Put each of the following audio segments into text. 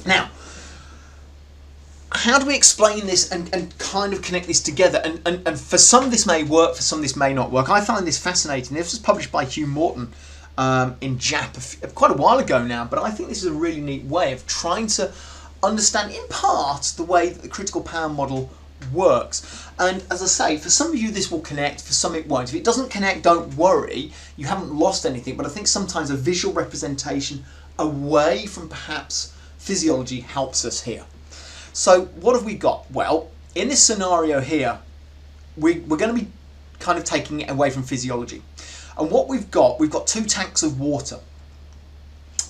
Now, how do we explain this and kind of connect this together? And for some this may work, for some this may not work. I find this fascinating. This was published by Hugh Morton in JAP quite a while ago now, but I think this is a really neat way of trying to understand in part the way that the critical power model works. And as I say, for some of you this will connect, for some it won't. If it doesn't connect, don't worry, you haven't lost anything, but I think sometimes a visual representation away from perhaps physiology helps us here. So what have we got? Well, in this scenario here, we're going to be kind of taking it away from physiology. And what we've got two tanks of water.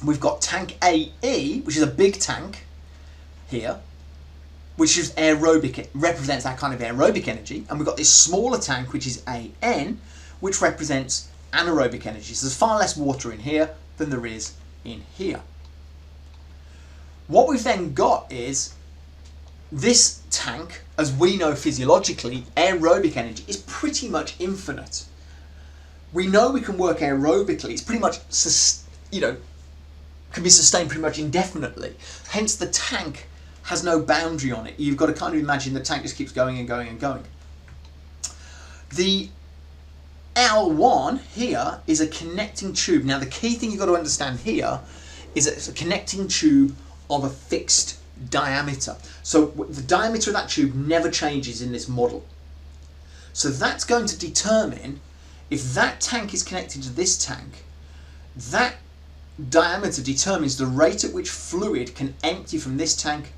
We've got tank AE, which is a big tank here, which is aerobic, it represents that kind of aerobic energy. And we've got this smaller tank, which is AN, which represents anaerobic energy. So there's far less water in here than there is in here. What we've then got is this tank, as we know physiologically, aerobic energy is pretty much infinite. We know we can work aerobically. It's pretty much, can be sustained pretty much indefinitely. Hence the tank has no boundary on it. You've got to kind of imagine the tank just keeps going and going and going. The L1 here is a connecting tube. Now the key thing you've got to understand here is that it's a connecting tube of a fixed diameter. So the diameter of that tube never changes in this model. So that's going to determine if that tank is connected to this tank, that diameter determines the rate at which fluid can empty from this tank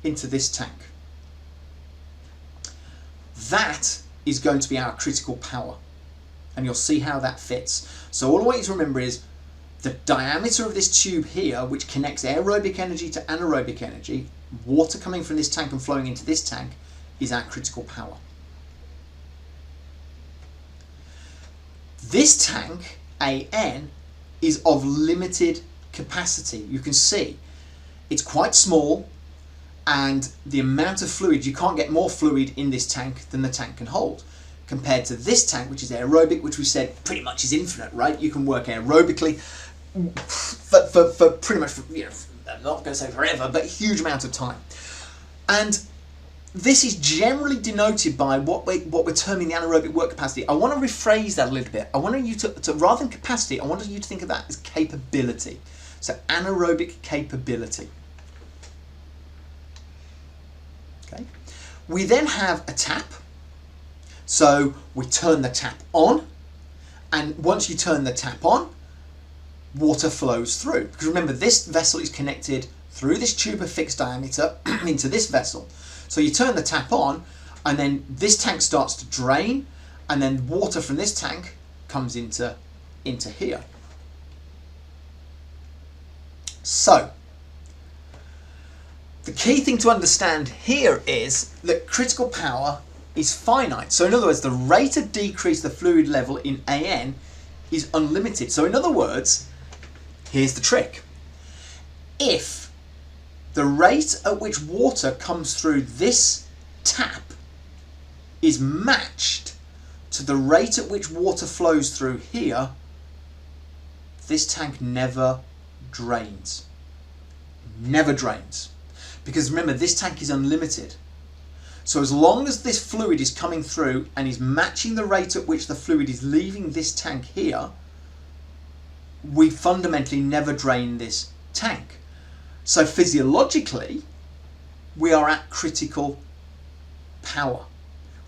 into this tank. That is going to be our critical power, and you'll see how that fits. So all I want you to remember is the diameter of this tube here, which connects aerobic energy to anaerobic energy, water coming from this tank and flowing into this tank, is our critical power. This tank, AN, is of limited capacity. You can see it's quite small, and the amount of fluid, you can't get more fluid in this tank than the tank can hold, compared to this tank, which is aerobic, which we said pretty much is infinite, right? You can work aerobically for pretty much, I'm not going to say forever, but a huge amount of time. And this is generally denoted by what we're terming the anaerobic work capacity. I want to rephrase that a little bit. I want you to rather than capacity, I want you to think of that as capability. So anaerobic capability. Okay. We then have a tap. So we turn the tap on, and once you turn the tap on, water flows through. Because remember, this vessel is connected through this tube of fixed diameter into this vessel. So you turn the tap on, and then this tank starts to drain, and then water from this tank comes into here. So the key thing to understand here is that critical power is finite. So in other words, the rate of decrease the fluid level in AN is unlimited. So in other words, here's the trick. If the rate at which water comes through this tap is matched to the rate at which water flows through here, this tank never drains. Never drains. Because remember, this tank is unlimited. So as long as this fluid is coming through and is matching the rate at which the fluid is leaving this tank here, we fundamentally never drain this tank. So physiologically, we are at critical power.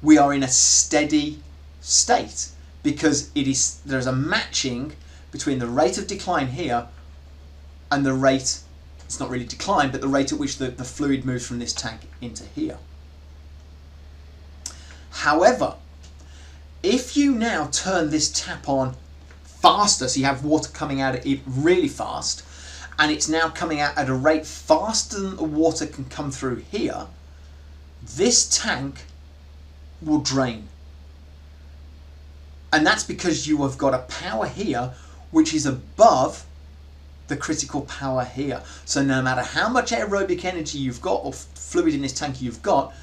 We are in a steady state because there's a matching between the rate of decline here and the rate, it's not really decline, but the rate at which the fluid moves from this tank into here. However, if you now turn this tap on faster, so you have water coming out of it really fast, and it's now coming out at a rate faster than the water can come through here, this tank will drain. And that's because you have got a power here which is above the critical power here. So no matter how much aerobic energy you've got, or fluid in this tank you've got,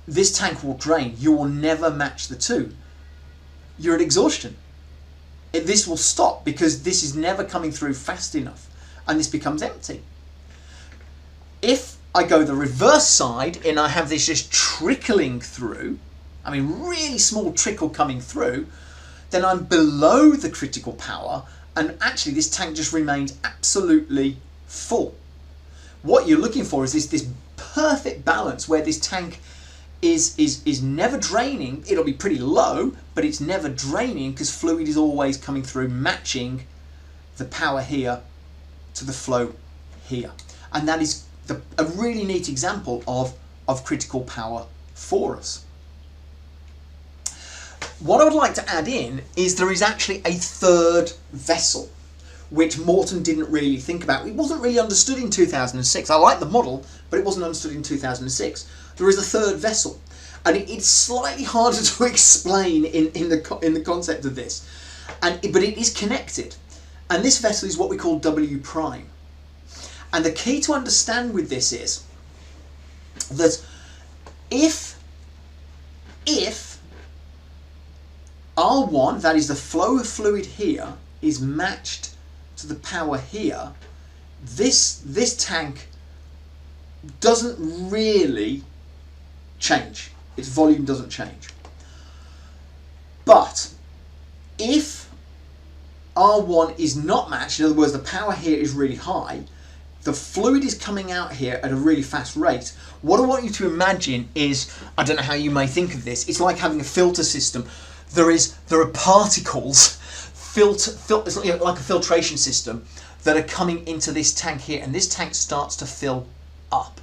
this tank will drain. You will never match the two. You're at exhaustion. This will stop because this is never coming through fast enough, and this becomes empty. If I go the reverse side and I have this just trickling through, I mean really small trickle coming through, then I'm below the critical power, and actually this tank just remains absolutely full. What you're looking for is this perfect balance where this tank is never draining. It'll be pretty low, but it's never draining because fluid is always coming through, matching the power here to the flow here. And that is a really neat example of critical power for us. What I would like to add in is there is actually a third vessel, which Morton didn't really think about. It wasn't really understood in 2006. I like the model, but it wasn't understood in 2006. There is a third vessel, and it's slightly harder to explain in the concept of this, but it is connected, and this vessel is what we call W prime. And the key to understand with this is that if R1, that is the flow of fluid here, is matched to the power here, this tank doesn't really change. Its volume doesn't change. But if R1 is not matched, in other words the power here is really high, the fluid is coming out here at a really fast rate. What I want you to imagine is, I don't know how you may think of this, it's like having a filter system. There are particles, it's like a filtration system, that are coming into this tank here, and this tank starts to fill up.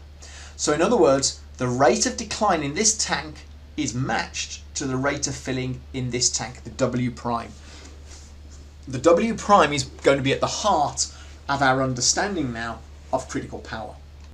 So in other words, the rate of decline in this tank is matched to the rate of filling in this tank, the W prime. The W prime is going to be at the heart of our understanding now of critical power.